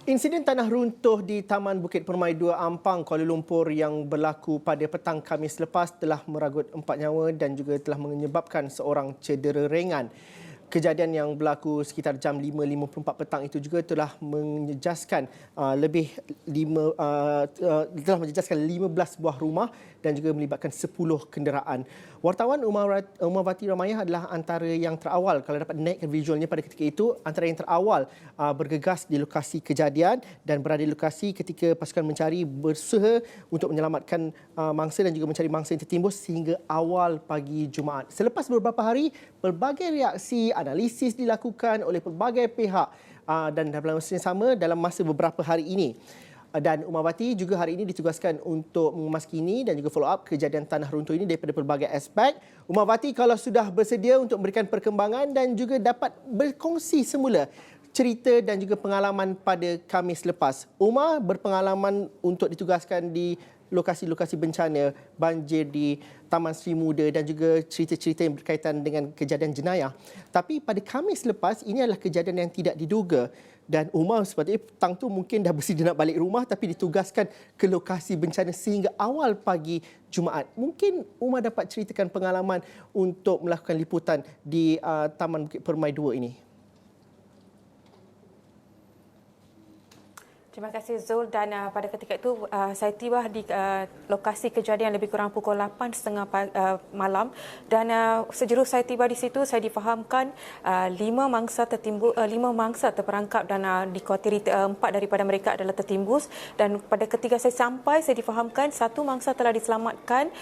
Insiden tanah runtuh di Taman Bukit Permai 2 Ampang, Kuala Lumpur yang berlaku pada petang Khamis lepas telah meragut 4 nyawa dan juga telah menyebabkan seorang cedera ringan. Kejadian yang berlaku sekitar jam 5.54 petang itu juga telah menjejaskan telah menjejaskan 15 buah rumah dan juga melibatkan 10 kenderaan. Wartawan Umawati Ramayah adalah antara yang terawal, kalau dapat naikkan visualnya pada ketika itu, antara yang terawal bergegas di lokasi kejadian dan berada di lokasi ketika pasukan mencari berusaha untuk menyelamatkan mangsa dan juga mencari mangsa yang tertimbus sehingga awal pagi Jumaat. Selepas beberapa hari, pelbagai reaksi, analisis dilakukan oleh pelbagai pihak dan dalam masa yang sama dalam masa beberapa hari ini. Dan Umawati juga hari ini ditugaskan untuk memaskini dan juga follow up kejadian tanah runtuh ini daripada pelbagai aspek. Umawati, kalau sudah bersedia untuk memberikan perkembangan dan juga dapat berkongsi semula cerita dan juga pengalaman pada Khamis lepas. Umar berpengalaman untuk ditugaskan di lokasi-lokasi bencana banjir di Taman Sri Muda dan juga cerita-cerita yang berkaitan dengan kejadian jenayah. Tapi pada Khamis lepas, ini adalah kejadian yang tidak diduga. Dan Umar sepatutnya petang tu mungkin dah bersedia nak balik rumah tapi ditugaskan ke lokasi bencana sehingga awal pagi Jumaat. Mungkin Umar dapat ceritakan pengalaman untuk melakukan liputan di Taman Bukit Permai 2 ini. Terima kasih Zul, dan pada ketika itu saya tiba di lokasi kejadian lebih kurang pukul 8.30 malam dan sejurus saya tiba di situ saya difahamkan 5 mangsa terperangkap dan dikhawatiri 4 daripada mereka adalah tertimbus, dan pada ketika saya sampai saya difahamkan 1 mangsa telah diselamatkan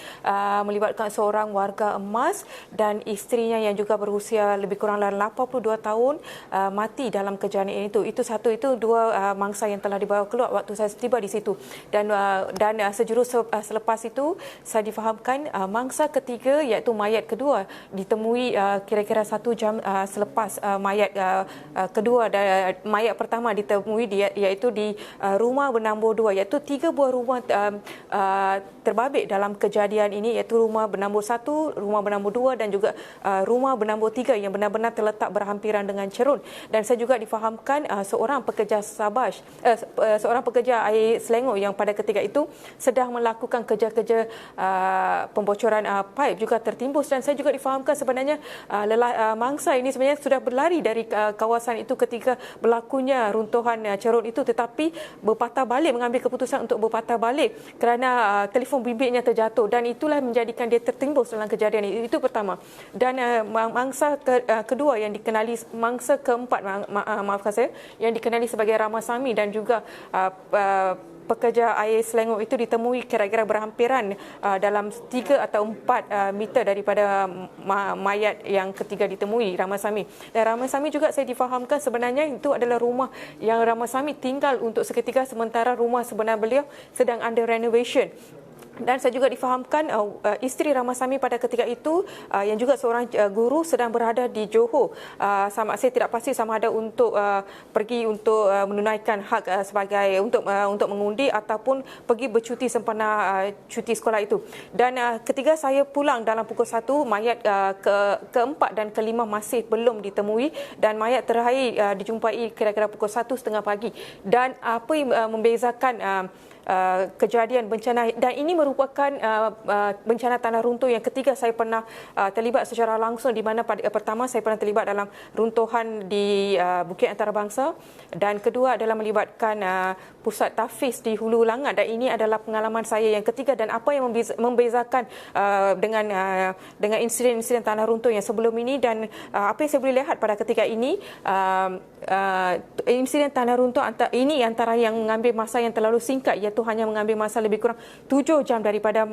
melibatkan seorang warga emas dan isterinya yang juga berusia lebih kurang 82 tahun mati dalam kejadian itu. Itu 2 mangsa yang telah dibawa keluar waktu saya tiba di situ, dan sejurus selepas itu saya difahamkan mangsa ketiga iaitu mayat kedua ditemui kira-kira 1 jam selepas mayat kedua dan mayat pertama ditemui iaitu di rumah bernambur 2, iaitu 3 buah rumah terbabit dalam kejadian ini, iaitu rumah bernambur 1, rumah bernambur 2 dan juga rumah bernambur 3 yang benar-benar terletak berhampiran dengan cerun. Dan saya juga difahamkan seorang pekerja seorang pekerja air Selangor yang pada ketika itu sedang melakukan kerja-kerja pembocoran paip juga tertimbus, dan saya juga difahamkan sebenarnya mangsa ini sebenarnya sudah berlari dari kawasan itu ketika berlakunya runtuhan cerun itu, tetapi berpatah balik, mengambil keputusan untuk berpatah balik kerana telefon bimbitnya terjatuh, dan itulah menjadikan dia tertimbus dalam kejadian ini. Itu pertama. Dan mangsa kedua yang dikenali, mangsa keempat maafkan saya, yang dikenali sebagai Ramasamy dan juga pekerja air Selangor itu ditemui kira-kira berhampiran dalam 3 atau 4 meter daripada mayat yang ketiga ditemui, Ramasamy. Dan Ramasamy juga saya difahamkan sebenarnya itu adalah rumah yang Ramasamy tinggal untuk seketika, sementara rumah sebenar beliau sedang under renovation. Dan saya juga difahamkan isteri Ramasamy pada ketika itu yang juga seorang guru sedang berada di Johor. Saya tidak pasti sama ada untuk pergi untuk menunaikan hak sebagai untuk mengundi ataupun pergi bercuti sempena cuti sekolah itu. Dan ketika saya pulang dalam pukul 1, mayat keempat dan kelima masih belum ditemui, dan mayat terakhir dijumpai kira-kira pukul 1.30 pagi. Dan apa yang membezakan kejadian bencana, dan ini merupakan bencana tanah runtuh yang ketiga saya pernah terlibat secara langsung, di mana pertama saya pernah terlibat dalam runtuhan di Bukit Antarabangsa, dan kedua adalah melibatkan pusat tahfiz di Hulu Langat, dan ini adalah pengalaman saya yang ketiga. Dan apa yang membezakan dengan insiden-insiden tanah runtuh yang sebelum ini, dan apa yang saya boleh lihat pada ketika ini, insiden tanah runtuh ini antara yang mengambil masa yang terlalu singkat, iaitu hanya mengambil masa lebih kurang 7 jam daripada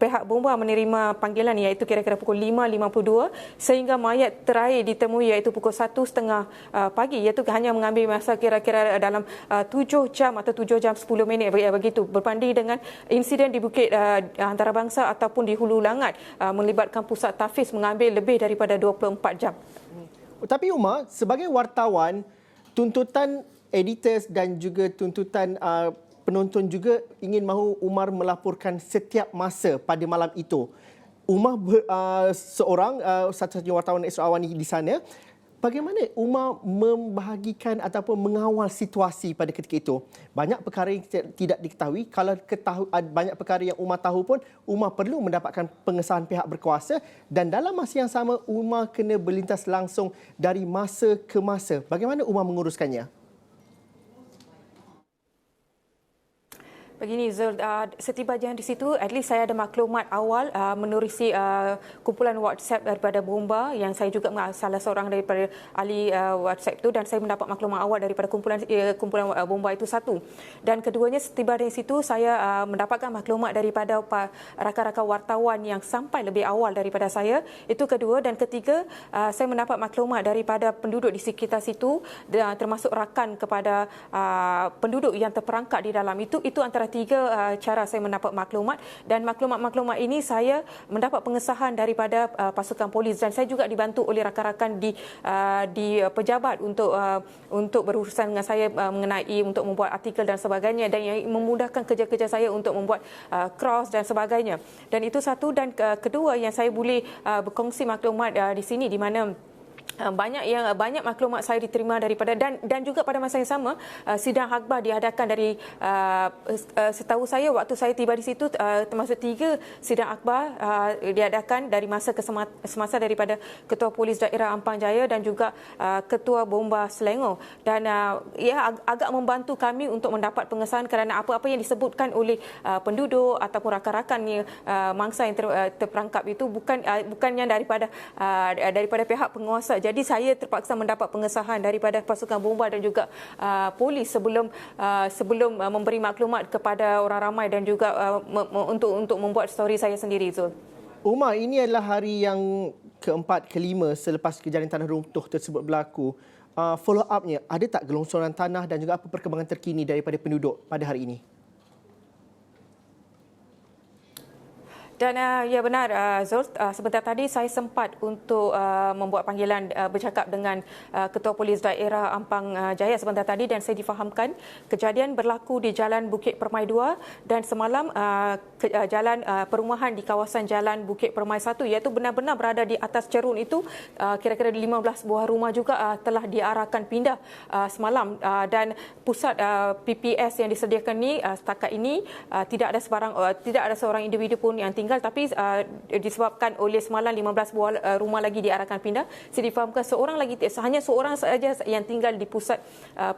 pihak bomba menerima panggilan, iaitu kira-kira pukul 5.52, sehingga mayat terakhir ditemui iaitu pukul 1.30 pagi, iaitu hanya mengambil masa kira-kira dalam 7 jam atau 7 jam 10 minit begitu, berbanding dengan insiden di Bukit Antarabangsa ataupun di Hulu Langat melibatkan pusat tahfiz mengambil lebih daripada 24 jam. Tapi Umar, sebagai wartawan, tuntutan editors dan juga tuntutan penonton juga ingin mahu Umar melaporkan setiap masa pada malam itu. Umar seorang satu-satunya wartawan Astro Awani di sana. Bagaimana Umar membahagikan ataupun mengawal situasi pada ketika itu? Banyak perkara yang tidak diketahui. Kalau banyak perkara yang Umar tahu pun, Umar perlu mendapatkan pengesahan pihak berkuasa dan dalam masa yang sama Umar kena berlintas langsung dari masa ke masa. Bagaimana Umar menguruskannya? Begini Zul, setibanya di situ, at least saya ada maklumat awal menerusi kumpulan WhatsApp daripada Bomba yang saya juga salah seorang daripada ahli WhatsApp itu dan saya mendapat maklumat awal daripada kumpulan Bomba itu satu. Dan keduanya setiba di situ saya mendapatkan maklumat daripada rakan-rakan wartawan yang sampai lebih awal daripada saya. Itu kedua dan ketiga, saya mendapat maklumat daripada penduduk di sekitar situ termasuk rakan kepada penduduk yang terperangkap di dalam itu antara tiga cara saya mendapat maklumat dan maklumat-maklumat ini saya mendapat pengesahan daripada pasukan polis dan saya juga dibantu oleh rakan-rakan di pejabat untuk berurusan dengan saya mengenai untuk membuat artikel dan sebagainya dan yang memudahkan kerja-kerja saya untuk membuat cross dan sebagainya. Dan itu satu dan kedua yang saya boleh berkongsi maklumat di sini di mana banyak maklumat saya diterima daripada dan juga pada masa yang sama sidang akhbar diadakan dari setahu saya waktu saya tiba di situ termasuk 3 sidang akhbar diadakan dari masa ke semasa daripada Ketua Polis Daerah Ampang Jaya dan juga Ketua Bomba Selangor dan ia agak membantu kami untuk mendapat pengesahan kerana apa-apa yang disebutkan oleh penduduk ataupun rakan-rakan mangsa yang terperangkap itu bukannya daripada pihak penguasa. Jadi saya terpaksa mendapat pengesahan daripada pasukan Bomba dan juga polis sebelum memberi maklumat kepada orang ramai dan juga untuk membuat story saya sendiri, Zul. Umar, ini adalah hari yang keempat, kelima selepas kejadian tanah runtuh tersebut berlaku. Follow up-nya, ada tak gelongsoran tanah dan juga apa perkembangan terkini daripada penduduk pada hari ini? Dan ya benar Zul, sebentar tadi saya sempat untuk membuat panggilan bercakap dengan Ketua Polis Daerah Ampang Jaya sebentar tadi dan saya difahamkan kejadian berlaku di Jalan Bukit Permai 2 dan semalam jalan perumahan di kawasan Jalan Bukit Permai 1 iaitu benar-benar berada di atas cerun itu kira-kira 15 buah rumah juga telah diarahkan pindah semalam dan pusat PPS yang disediakan ni setakat ini tidak ada seorang individu pun yang tinggal tapi disebabkan oleh semalam 15 buah rumah lagi diarahkan pindah. Saya difahamkan hanya seorang sahaja yang tinggal di pusat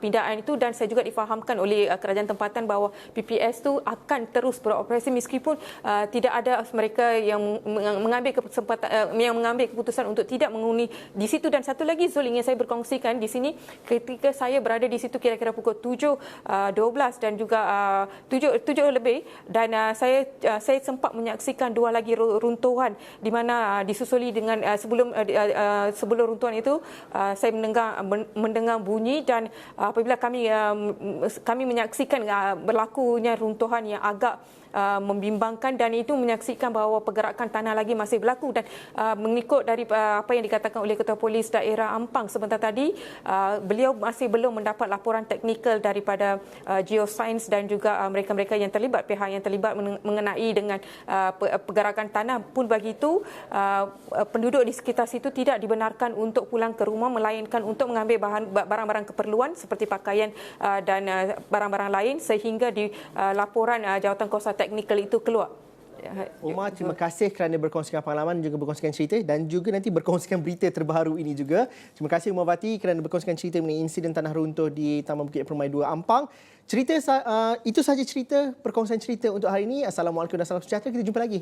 pindahan itu dan saya juga difahamkan oleh kerajaan tempatan bahawa PPS itu akan terus beroperasi meskipun tidak ada mereka yang mengambil keputusan untuk tidak menghuni di situ. Dan satu lagi Zul ingin saya berkongsikan di sini ketika saya berada di situ kira-kira pukul 7.12 dan juga 7 lebih dan saya sempat menyaksikan 2 lagi runtuhan di mana disusuli dengan sebelum runtuhan itu saya mendengar bunyi dan apabila kami menyaksikan berlakunya runtuhan yang agak membimbangkan dan itu menyaksikan bahawa pergerakan tanah lagi masih berlaku dan mengikut dari apa yang dikatakan oleh Ketua Polis Daerah Ampang sebentar tadi beliau masih belum mendapat laporan teknikal daripada geoscience dan juga mereka-mereka yang terlibat pihak yang terlibat mengenai dengan pergerakan tanah pun begitu penduduk di sekitar situ tidak dibenarkan untuk pulang ke rumah melainkan untuk mengambil barang-barang keperluan seperti pakaian dan barang-barang lain sehingga di laporan jawatankuasa teknikal itu keluar. Umar, terima kasih kerana berkongsikan pengalaman dan juga berkongsikan cerita dan juga nanti berkongsikan berita terbaru ini juga. Terima kasih Umar Vati kerana berkongsikan cerita mengenai insiden tanah runtuh di Taman Bukit Permai 2 Ampang. Itu sahaja cerita, perkongsian cerita untuk hari ini. Assalamualaikum dan salam sejahtera. Kita jumpa lagi.